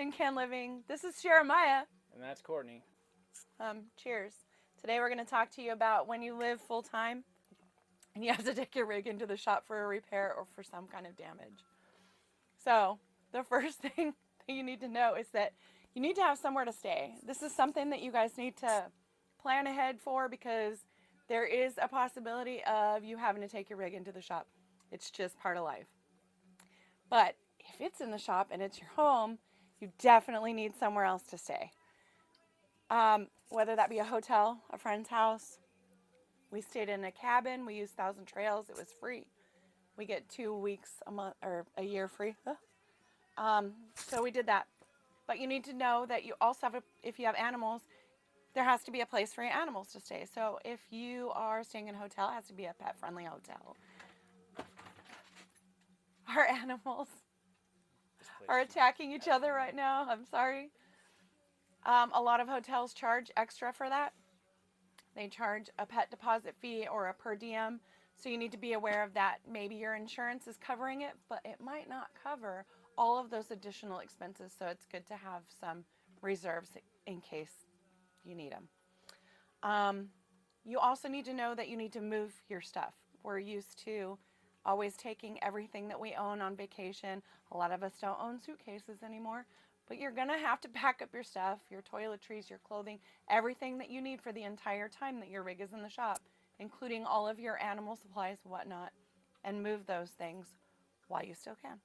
in Can Living. This is Jeremiah. And that's Courtney. Cheers. Today we're going to talk to you about when you live full time and you have to take your rig into the shop for a repair or for some kind of damage. So, the first thing that you need to know is that you need to have somewhere to stay. This is something that you guys need to plan ahead for because there is a possibility of you having to take your rig into the shop. It's just part of life. But if it's in the shop and it's your home, you definitely need somewhere else to stay. Whether that be a hotel, a friend's house. We stayed in a cabin. We used Thousand Trails. It was free. We get 2 weeks a month or a year free. So we did that. But you need to know that you also have, if you have animals, there has to be a place for your animals to stay. So if you are staying in a hotel, it has to be a pet-friendly hotel. Our animals are attacking each other right now. I'm sorry. A lot of hotels charge extra for that. They charge a pet deposit fee or a per diem. So you need to be aware of that. Maybe your insurance is covering it, but it might not cover all of those additional expenses. So it's good to have some reserves in case you need them. You also need to know that you need to move your stuff. We're used to always taking everything that we own on vacation. A lot of us don't own suitcases anymore, but you're going to have to pack up your stuff, your toiletries, your clothing, everything that you need for the entire time that your rig is in the shop, including all of your animal supplies, whatnot, and move those things while you still can.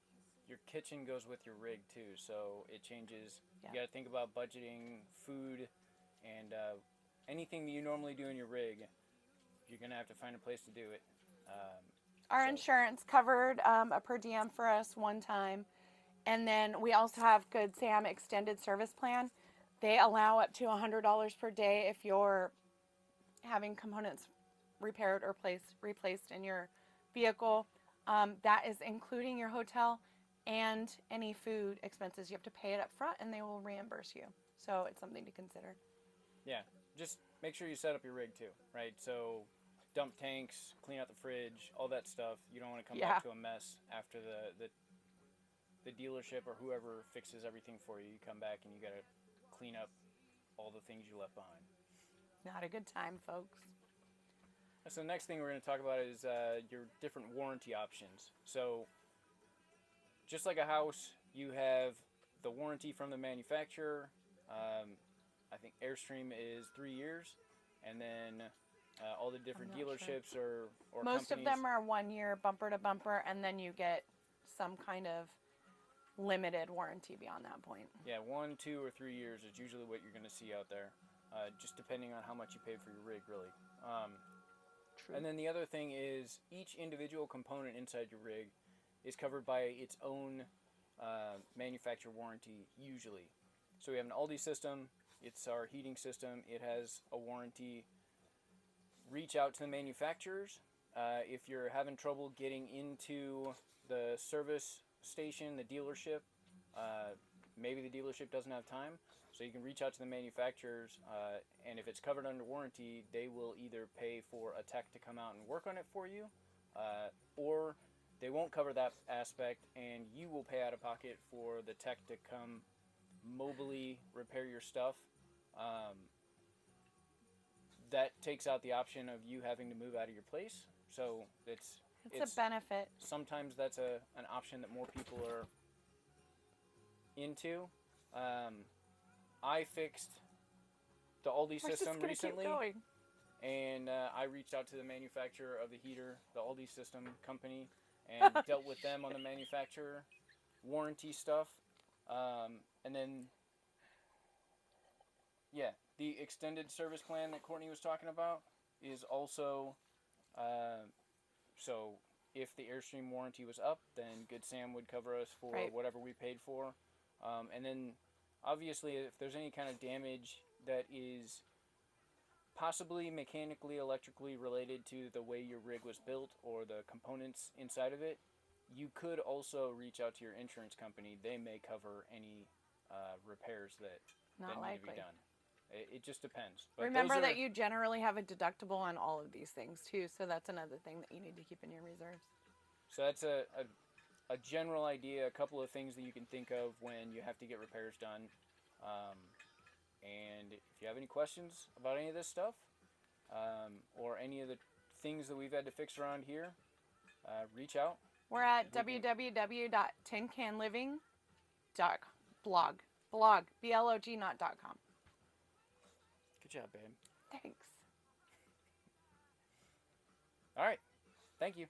Your kitchen goes with your rig too, so it changes. Yeah. You got to think about budgeting food and anything that you normally do in your rig. You're gonna have to find a place to do it. Our insurance covered a per diem for us one time. And then we also have Good Sam extended service plan. They allow up to $100 per day if you're having components repaired or replaced in your vehicle. That is including your hotel and any food expenses. You have to pay it up front and they will reimburse you. So it's something to consider. Yeah, just make sure you set up your rig too, right? So dump tanks, clean out the fridge, all that stuff. You don't want to come back to a mess after the dealership or whoever fixes everything for you. You come back and you got to clean up all the things you left behind. Not a good time, folks. So the next thing we're going to talk about is your different warranty options. So just like a house, you have the warranty from the manufacturer. I think Airstream is 3 years, and then all the different dealerships sure. or most companies. of them are 1 year bumper to bumper, and then you get some kind of limited warranty beyond that point. Yeah, 1, 2, or 3 years is usually what you're going to see out there, just depending on how much you paid for your rig, really. True. And then the other thing is each individual component inside your rig is covered by its own manufacturer warranty, usually. So we have an Aldi system. It's our heating system. It has a warranty. Reach out to the manufacturers. If you're having trouble getting into the service station, the dealership, maybe the dealership doesn't have time, so you can reach out to the manufacturers, and if it's covered under warranty, they will either pay for a tech to come out and work on it for you, or they won't cover that aspect, and you will pay out of pocket for the tech to come mobily repair your stuff. That takes out the option of you having to move out of your place, so it's a benefit. Sometimes that's an option that more people are into. I fixed the Aldi system recently, and I reached out to the manufacturer of the heater, the Aldi system company, and dealt with them on the manufacturer warranty stuff. And then, yeah, the extended service plan that Courtney was talking about is also, so if the Airstream warranty was up, then Good Sam would cover us for whatever we paid for. And then, obviously, if there's any kind of damage that is possibly mechanically, electrically related to the way your rig was built or the components inside of it, you could also reach out to your insurance company. They may cover any repairs that need to be done. It just depends. But remember that you generally have a deductible on all of these things too, so that's another thing that you need to keep in your reserves. So that's a a general idea, a couple of things that you can think of when you have to get repairs done. And if you have any questions about any of this stuff, or any of the things that we've had to fix around here, reach out. We're at We can- www.tincanliving.blog. Blog, B-L-O-G, not .com. Good job, babe. Thanks. All right. Thank you.